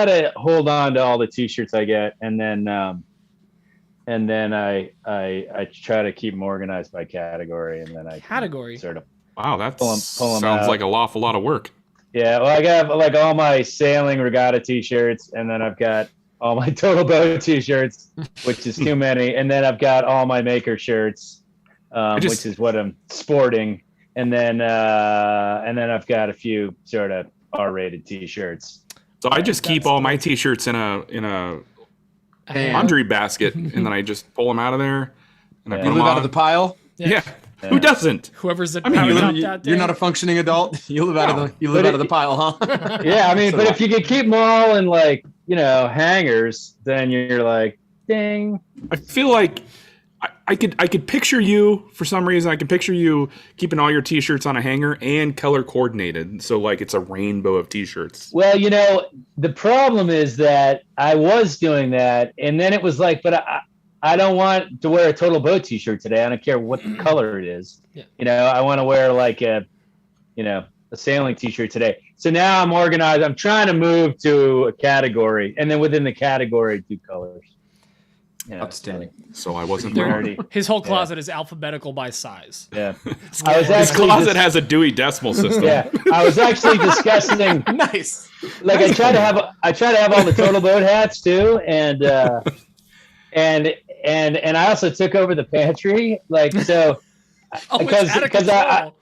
to hold on to all the T-shirts I get, and then I try to keep them organized by category, and then I Category? sort of. Wow, that Pull 'em sounds out. like an awful lot of work. Yeah, well, I got like all my sailing regatta T-shirts, and then I've got all my TotalBoat T-shirts, which is too many, and then I've got all my maker shirts, which is what I'm sporting, and then I've got a few sort of R-rated T-shirts. So I just keep That's all my T-shirts in a Damn. laundry basket, and then I just pull them out of there, and I Yeah. put You them live on. out of the pile? Yeah. Who doesn't? Whoever's at I mean, power you top live- that day. You're not a functioning adult. You live out of the pile, huh? Yeah, I mean, but if you could keep them all in like hangers, then you're like, ding. I feel like I could picture you for some reason. I can picture you keeping all your T-shirts on a hanger and color coordinated, so like it's a rainbow of T-shirts. Well, the problem is that I was doing that, and then it was like, but I don't want to wear a TotalBoat T-shirt today. I don't care what the color it is. Yeah. I want to wear like a sailing T-shirt today. So now I'm organized. I'm trying to move to a category, and then within the category, do colors. Yeah, Outstanding. So I wasn't There- wrong. His whole closet is alphabetical by size. Yeah. I was His actually closet just- has a Dewey Decimal System. Yeah, I was actually discussing. Nice. Like I try to have all the TotalBoat hats too, and I also took over the pantry, like so. Oh, Because- it's out of because control.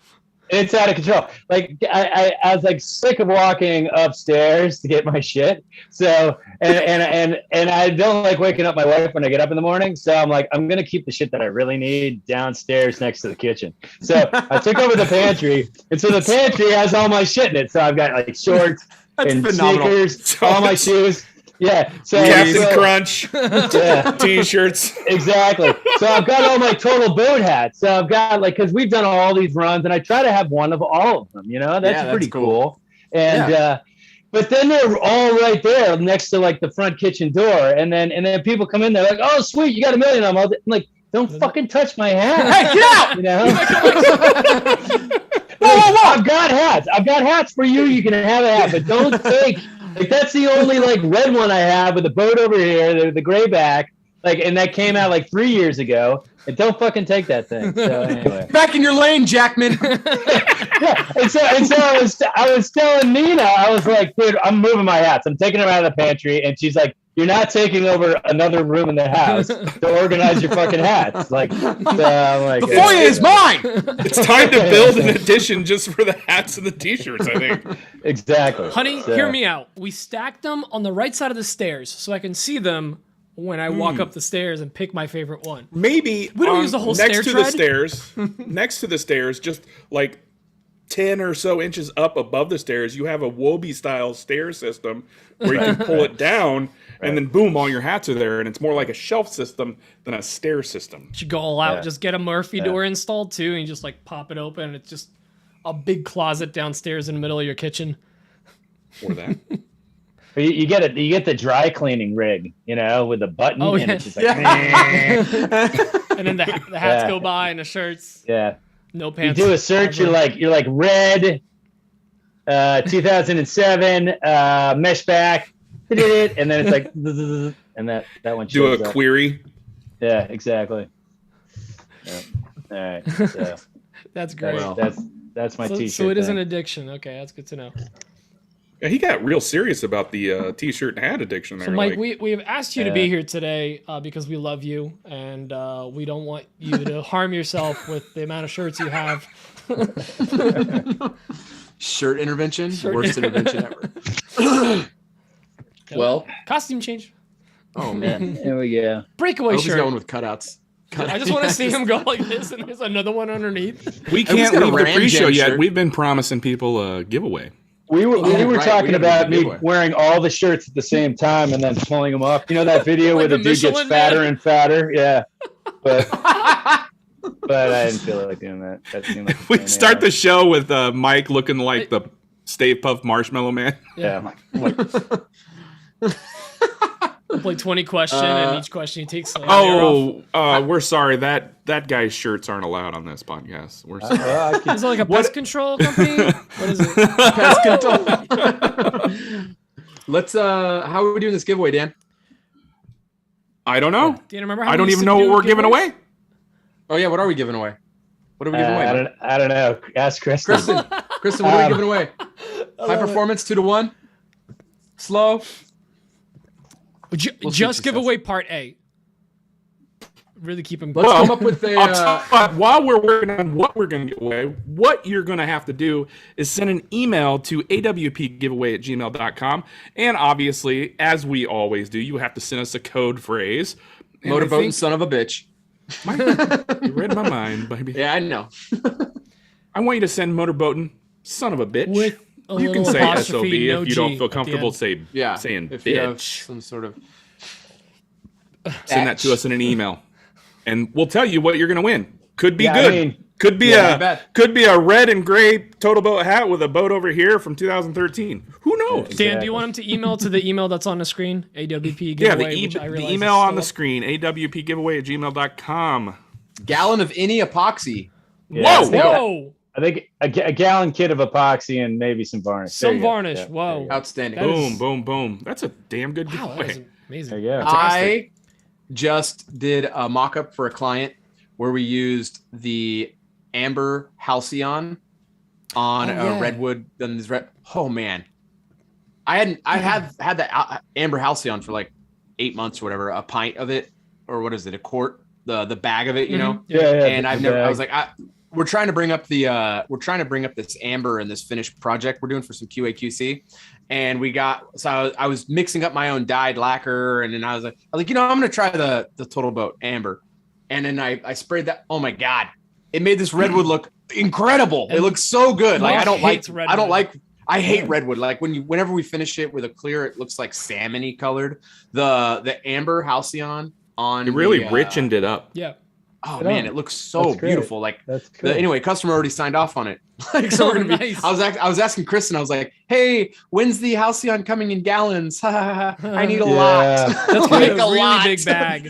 It's out of control. Like I was like sick of walking upstairs to get my shit. So and I don't like waking up my wife when I get up in the morning. So I'm like, I'm gonna keep the shit that I really need downstairs next to the kitchen. So I took over the pantry, and so the pantry has all my shit in it. So I've got like shorts That's and phenomenal. sneakers, all my shoes. Yeah. So Captain so- Crunch Yeah. t-shirts. Exactly. So I've got all my total boat hats. So I've got because we've done all these runs, and I try to have one of all of them. That's pretty cool. And but then they're all right there next to like the front kitchen door, and then people come in, they're like, "Oh, sweet, you got a million of them." I'm like, "Don't fucking touch my hat!" Hey, get out! Whoa. I've got hats. I've got hats for you. You can have a hat, but don't take. Like that's the only like red one I have with the boat over here, the gray back. And that came out like 3 years ago. And don't fucking take that thing. So anyway. Back in your lane, Jackman. Yeah. And so I was telling Nina, I was like, dude, I'm moving my hats. I'm taking them out of the pantry. And she's like, you're not taking over another room in the house to organize your fucking hats. So I'm like, the foyer is mine. It's time to build an addition just for the hats and the t-shirts, I think. Exactly. Honey, hear me out. We stacked them on the right side of the stairs so I can see them when I walk up the stairs and pick my favorite one. Maybe we don't use the whole next stair to tread? the stairs, next to the stairs, just like 10 or so inches up above the stairs, you have a Wobie style stair system where you can pull it down and then boom, all your hats are there, and it's more like a shelf system than a stair system. You should go all out, just get a Murphy door installed too, and you just like pop it open, and it's just a big closet downstairs in the middle of your kitchen. Or that. You get the dry cleaning rig, with a button. Oh, and yeah. it's just like, And then the hats go by and the shirts. Yeah. No pants. You do a search. You're like red, 2007 mesh back, and then it's like, and that one. Do a shows up. query. Yeah, exactly. Yeah. All right. So That's great. that's my t-shirt. So it is thing. an addiction. Okay, that's good to know. Yeah, he got real serious about the t-shirt and hat addiction there. So, Mike, we have asked you to be here today because we love you, and we don't want you to harm yourself with the amount of shirts you have. Shirt intervention? Worst intervention ever. Well, costume change. Oh, man. There we go. Breakaway shirt. He's going with cutouts. I just want to see him go like this, and there's another one underneath. We can't leave the pre-show yet. We've been promising people a giveaway. We were talking about me giveaway. wearing all the shirts at the same time and then pulling them off. You know that video where the dude gets fatter and fatter? Yeah. But I didn't feel like doing that. That seemed like We start the show with Mike looking like the Stay Puft Marshmallow Man. Yeah. We'll play 20 question, and each question he takes. We're sorry. That guy's shirts aren't allowed on this podcast. We're sorry. Is it like a pest control company? What is it? Pest control. Let's. How are we doing this giveaway, Dan? I don't know. Do you remember how I we don't used even to know do what we're giving giveaways? away. Oh yeah, what are we giving away? What are we giving away? I don't know. Ask Kristen. Kristen, what are we giving away? High performance 2-to-1. Slow. Just give away part A. Really keep him. Let's come up with a. While we're working on what we're going to give away, what you're going to have to do is send an email to awpgiveaway@gmail.com. And obviously, as we always do, you have to send us a code phrase. Motorboat son of a bitch. You read my mind, baby. Yeah, I know. I want you to send motorboating son of a bitch. With a you can little say apostrophe, SOB no if you don't G feel at the comfortable end. saying If you have bitch. some sort of. Send that to us in an email, and we'll tell you what you're going to win. Could be Yeah, good. I mean, could be I bet. a red and gray TotalBoat hat with a boat over here from 2013. Who knows? Dan, do you want him to email to the email that's on the screen? AWP Yeah, giveaway. the which I realize email is on the still screen, awpgiveaway@gmail.com. Gallon of any epoxy. Yeah, Whoa! Whoa! I think a gallon kit of epoxy and maybe some varnish. There Some you go. varnish. Yeah, Whoa. there you go. Outstanding. That Boom, is- boom, boom. That's a damn good Wow, that is giveaway. amazing. There you go. I just did a mock-up for a client where we used the amber halcyon on a redwood. Then this red. Oh man, I have had that amber halcyon for like 8 months or whatever. A pint of it, or what is it? A quart. The bag of it, you know. Yeah. And I've never. I was like, we're trying to bring up this amber in this finished project we're doing for some QA/QC, and I was mixing up my own dyed lacquer, and then I was like, I'm gonna try the TotalBoat amber, and then I sprayed that. Oh my god, it made this redwood look incredible. It looks so good. Like I don't like I hate redwood. Like whenever we finish it with a clear, it looks like salmony colored. The amber halcyon on It really the, richened it up. Yeah. Oh Good man, on. it looks so That's great. beautiful. Like That's cool. anyway, customer already signed off on it. Like so, we're gonna be. Nice. I was asking Kristen. I was like, "Hey, when's the halcyon coming in gallons? I need a Yeah. lot. That's gonna be Like a really lot." big bag.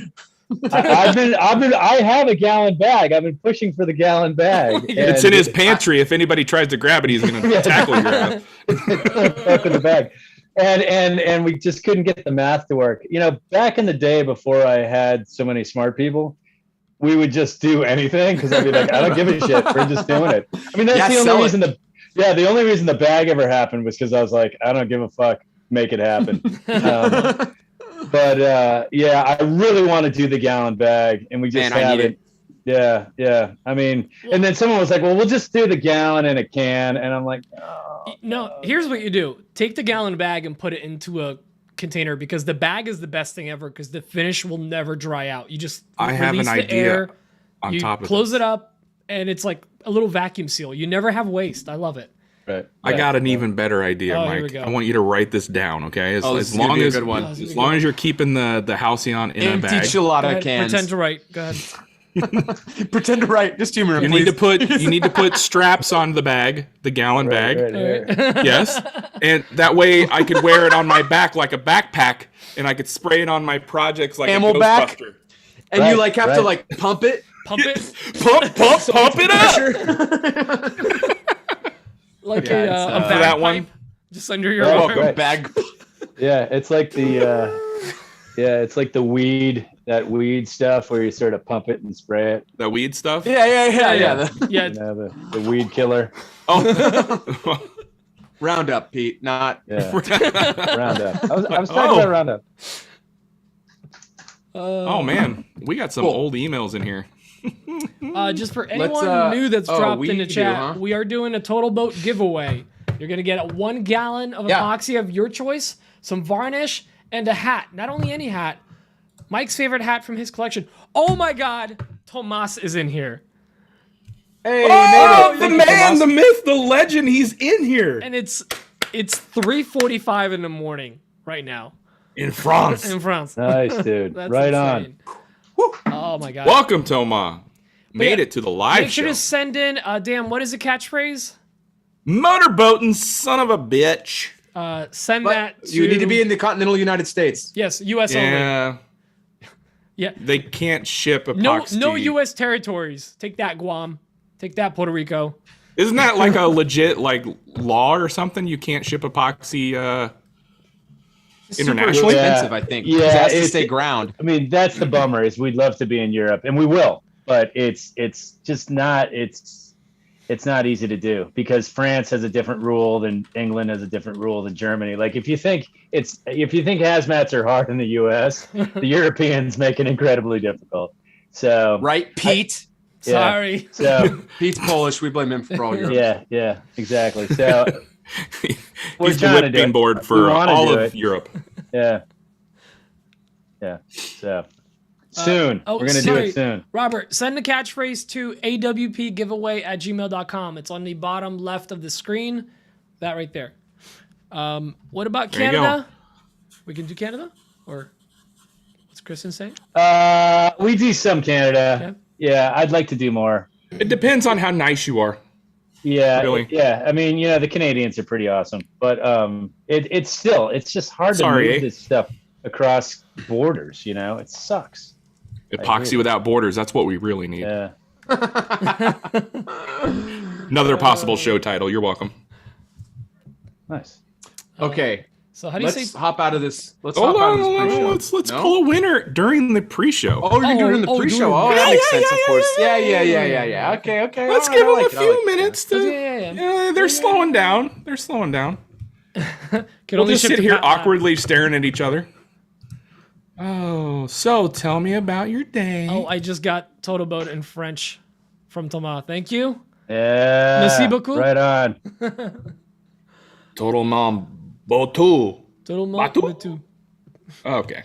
I have a gallon bag. I've been pushing for the gallon bag. It's in his pantry. If anybody tries to grab it, he's going to tackle your ass. Stuck in the bag. And we just couldn't get the math to work. You know, back in the day before I had so many smart people, we would just do anything because I'd be like, I don't give a shit. We're just doing it. I mean, that's the only reason the only reason the bag ever happened was because I was like, I don't give a fuck. Make it happen. But yeah, I really want to do the gallon bag, and we just haven't. Yeah. I mean, and then someone was like, "Well, we'll just do the gallon in a can," and I'm like, "Oh." No, here's what you do: take the gallon bag and put it into a container because the bag is the best thing ever because the finish will never dry out. You just I have release an the idea air, on you top of close this. it up, and it's like a little vacuum seal. You never have waste. I love it. Right. I got an even better idea, Oh, here we Mike. go. I want you to write this down, okay? This As is gonna long be a as good one. as long as you're keeping the halcyon in a Empty bag. Go chilada ahead, cans. pretend to write. Go ahead. Pretend to write. Just humor him, You please. need to put straps on the bag, the gallon bag. Right. Yes. And that way I could wear it on my back like a backpack and I could spray it on my projects like Camel a back? Ghostbuster. And you like have to Right. like pump it. Pump it Pump it up. like Yeah, a it's, bagpipe for that one. just under your Right, arm. right. Bag. Yeah, it's like it's like the weed stuff where you sort of pump it and spray it. The weed stuff? Yeah. Yeah, You know, the weed killer. Oh. Roundup, Pete. Not. Yeah. Roundup. I was talking about Roundup. Oh man, we got some old emails in here. Just for anyone new that's dropped in the chat, we are doing a TotalBoat giveaway. You're gonna get a 1 gallon of epoxy of your choice, some varnish, and a hat. Not only any hat, Mike's favorite hat from his collection. Oh my God, Tomas is in here, Hey, the man, the myth, the legend, he's in here. and it's 3:45 in the morning right now In France. in France. Nice, dude. That's Right insane. Oh my God. Welcome, Toma. Made yeah, it to the live Make sure show. to send in. Dan, what is the catchphrase? Motorboating son of a bitch. Send that. To, you need to be in the continental United States. Yes, U.S. only. Yeah. Yeah. They can't ship No, epoxy. no U.S. territories. Take that, Guam. Take that, Puerto Rico. Isn't that like a legit like law or something? You can't ship epoxy It's super internationally. expensive, I think. Yeah, Yeah, it has to it's- stay ground. I mean, that's the bummer is we'd love to be in Europe, and we will, but it's just not it's not easy to do because France has a different rule than England has a different rule than Germany. Like if you think hazmats are hard in the U.S., the Europeans make it incredibly difficult. So Right, Pete? yeah. Sorry. So Pete's Polish. We blame him for all your. yeah, exactly. So we're He's the trying to do whipping it. board We for wanna all do of it. Europe. Yeah. So soon oh, we're gonna do sorry. it soon. Robert, send the catchphrase to awpgiveaway@gmail.com. It's on the bottom left of the screen. That right there. What about There you go. Canada? We can do Canada? Or what's Kristen saying? We do some Canada. Yeah, I'd like to do more. It depends on how nice you are. Yeah, Really? yeah. I mean, the Canadians are pretty awesome, but it's just hard Sorry, to move eh? this stuff across borders. It sucks. Epoxy without borders. That's what we really need. Yeah. Another possible show title. You're welcome. Nice. Okay. So how do you Let's say? hop out of this. Let's Hold hop out on, of this hold pre-show. on. Let's No? pull a winner during the pre-show. Oh, you're doing it in the Oh, pre-show. doing- Oh, that Yeah, makes sense, of course. Yeah. Okay. Let's All give right, I them like a it, I few like it. minutes to. Yeah. They're slowing down. They're slowing down. Can We'll only just ship sit to here Pat- awkwardly staring at each other. Oh, so tell me about your day. Oh, I just got TotalBoat in French from Thomas. Thank you. Yeah. Merci beaucoup. Right on. Totalement Botu. TotalBoat. Bateau? Okay.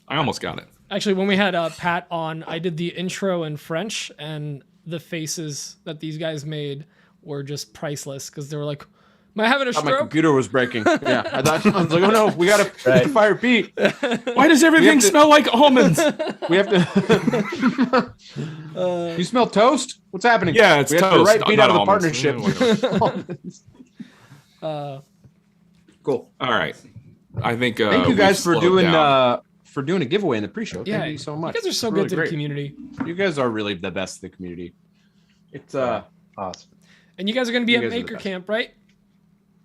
I almost got it. Actually, when we had Pat on, I did the intro in French, and the faces that these guys made were just priceless because they were like, Am I having a My stroke? computer was breaking. Yeah, I thought I was like, oh no, we gotta fire Pete. Why does everything smell like almonds? We have to. You smell toast? What's happening? Yeah, it's we have toast. to write Pete not out of the almonds. partnership. Cool. All right. I think. Thank you we've guys for slowed down. doing a giveaway in the pre-show. Yeah, Thank you so much. You guys are so It's good really to great. the community. You guys are really the best of the community. It's awesome. And you guys are going to be You at guys are the Maker best. Camp, right?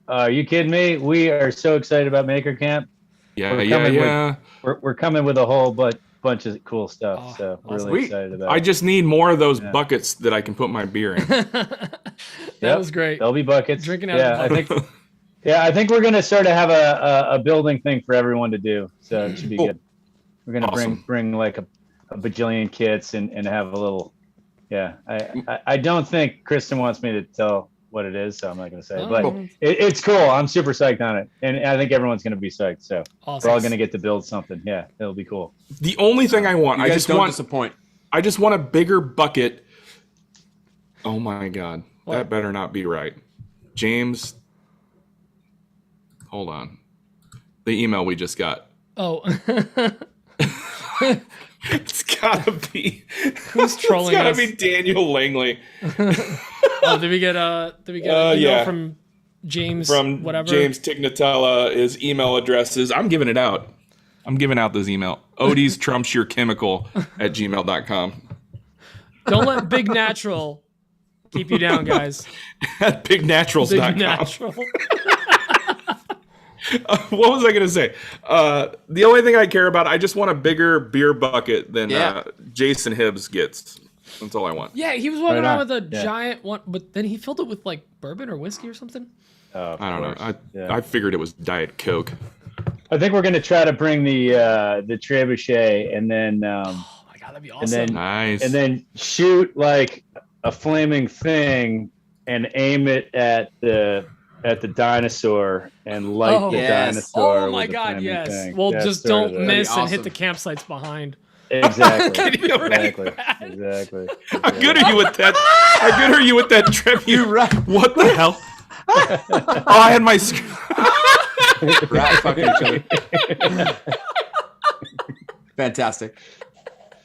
Are you kidding me? We are so excited about Maker Camp. Yeah. We're coming with a whole bunch of cool stuff. Oh, So we're awesome. really excited about I it. just need more of those buckets that I can put my beer in. That was great. There'll be buckets. Drinking out Yeah, of the bucket. I think we're gonna sort of have a building thing for everyone to do. So it should be good. We're gonna Awesome. bring like a bajillion kits and have a little. Yeah, I don't think Kristen wants me to tell what it is, so I'm not gonna say. Oh, But it's cool. I'm super psyched on it, and I think everyone's gonna be psyched. So awesome. we're all gonna get to build something. Yeah, it'll be cool. The only thing I want, you guys don't disappoint. I just want a bigger bucket. Oh my God, What? that better not be right. James, hold on. The email we just got. Oh. It's gotta be. Who's trolling It's gotta us? be Daniel Langley Oh, did we get an email yeah. from James from whatever? James Tignatella. His email address is. I'm giving it out. I'm giving out this email. Odie's trumps your chemical at gmail.com. Don't let Big Natural keep you down, guys. At bignaturals.com. Big Natural. What was I going to say? The only thing I care about, I just want a bigger beer bucket than Jason Hibbs gets. That's all I want. Yeah, he was walking around on. with a giant one, but then he filled it with like bourbon or whiskey or something. I don't know. I figured it was Diet Coke. I think we're gonna try to bring the trebuchet, and then Oh my god, that'd be awesome. Nice. and then shoot like a flaming thing and aim it at the dinosaur and light Oh, the yes. dinosaur. Oh my with the god, flaming yes. thing. Well, That's just sort of don't the- miss That'd be and hit the awesome. campsites behind. Exactly. Already exactly. How good are you with that? How good are you with that trip? You're right. What the hell? Oh, I had my. Right, fucking each other. Fantastic.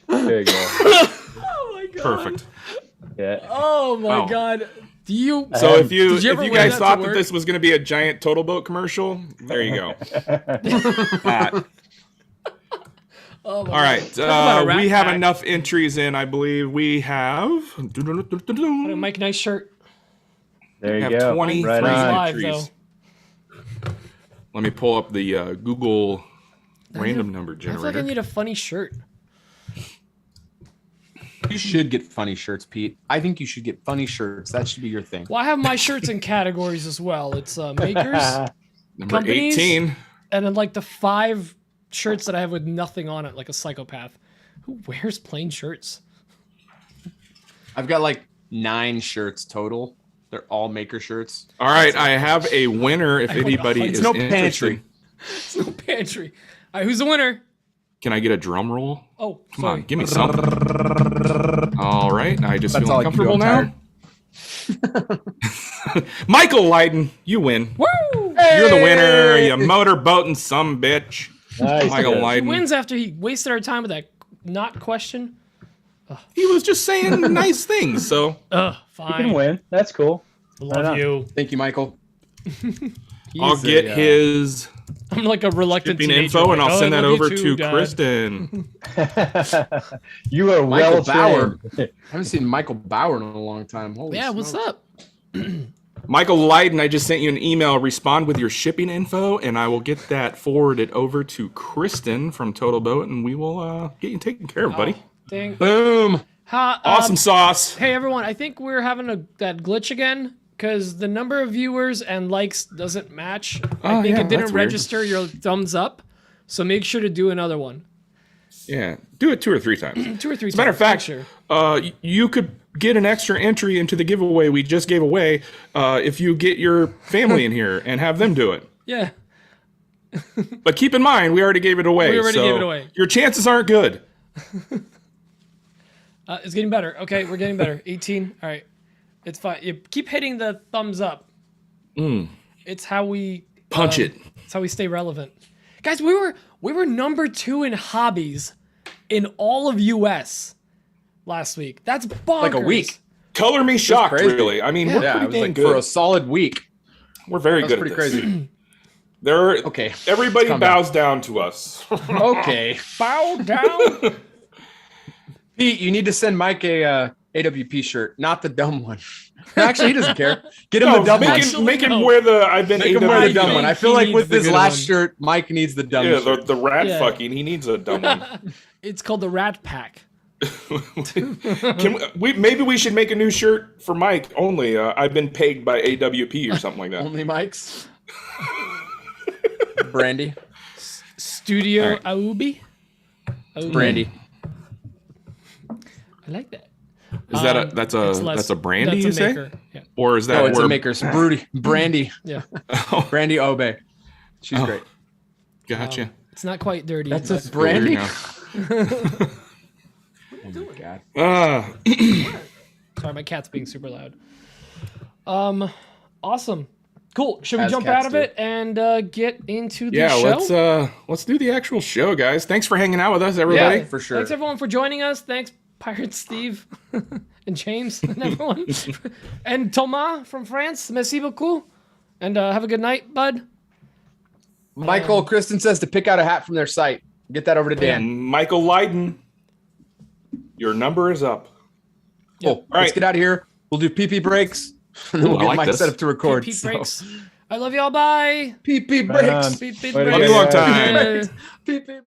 There you go. Oh my god. Perfect. Yeah. Oh my Wow. god. Do you So if you Did you ever if you wear guys that thought to that work? this was going to be a giant TotalBoat commercial, there you go. Oh my All right, Talk about a rat we have pack. enough entries in. I believe we have. What a Mike nice shirt. There you have go. 23 Right Freeze on. live entries. though. Let me pull up the Google random number I feel like I generator. need a funny shirt. You should get funny shirts, Pete. I think you should get funny shirts. That should be your thing. Well, I have my shirts in categories as well. It's makers Number companies? 18. and then like the 5 shirts that I have with nothing on it, like a psychopath. Who wears plain shirts? I've got like 9 shirts total. They're all maker shirts. All right, I have a winner. If anybody It's is no interested, pantry. It's no pantry. All right, who's the winner? can I get a drum roll? Oh, Come sorry. on, give me something. All right, I just That's feel all I can do. uncomfortable I'm now. Michael Leiden, you win. Woo! You're the winner. You motorboating some bitch. Nice. Michael He Leiden. wins after he wasted our time with that not question. He was just saying nice things. So You can Fine. win. That's cool. Love on. you. Thank you, Michael. I'll get his I'm like a reluctant shipping teenager. info and like, I'll "Oh, send I that love you over too, to Dad." Kristen. You are Michael well Bauer. trained. I haven't seen Michael Bauer in a long time. Holy Yeah, what's smokes. up? Michael Leiden, I just sent you an email. Respond with your shipping info, and I will get that forwarded over to Kristen from TotalBoat, and we will get you taken care of, buddy. Dang. Boom. Awesome sauce. Hey everyone, I think we're having that glitch again because the number of viewers and likes doesn't match. I Oh, think yeah, it didn't that's weird. register your thumbs up, so make sure to do another one. Yeah, do it 2 or 3 times. 2 or 3 As a matter of fact, sure. You could get an extra entry into the giveaway we just gave away if you get your family in here and have them do it. Yeah. But keep in mind, we already gave it away. We already so gave it away. Your chances aren't good. It's getting better. Okay, we're getting better. 18. All right. It's fine. You keep hitting the thumbs up. It's how we Punch it. It's how we stay relevant. Guys, we were number 2 in hobbies in all of US last week. That's bonkers. Like a week. Color me shocked, crazy. really. I mean, we're Yeah, it pretty was dang like good. for a solid week. We're very That's good pretty at this. crazy. Okay. Everybody bows down to us. Okay. Bow down. Pete, you need to send Mike a AWP shirt, not the dumb one. Actually, he doesn't care. Get him the dumb one. Make him wear the I've been Make him wear the dumb one. I feel like needs with the his good last one. shirt, Mike needs the dumb shirt. the rat Yeah. fucking. He needs a dumb one. It's called the Rat Pack. Maybe we should make a new shirt for Mike only. I've been pegged by AWP or something like that. Only Mike's. Brandy. Studio All AWP. Brandy. I like that. Is that that's a brandy, that's you a say? maker. Yeah. Or is that No, it's where... a maker's. Brandy. Yeah. Brandy Obe. She's great. Gotcha. It's not quite dirty. That's but- a Brandy. Oh my god. Sorry, my cat's being super loud. Awesome. Cool. Should we As jump cats out of do. it and get into the show? let's do the actual show, guys. Thanks for hanging out with us, everybody. Yeah, for sure. Thanks everyone for joining us. Thanks Pirate Steve and James and everyone. And Thomas from France. Merci beaucoup. And have a good night, bud. Michael Kristen says to pick out a hat from their site. Get that over to Dan. And Michael Leiden, your number is up. Cool. All right. Let's get out of here. We'll do PP breaks. And then we'll I get like Mike this. set up to record. Pete so. breaks. I love y'all. Bye. PP breaks. Pete Later, breaks. Love you long guys. time. PP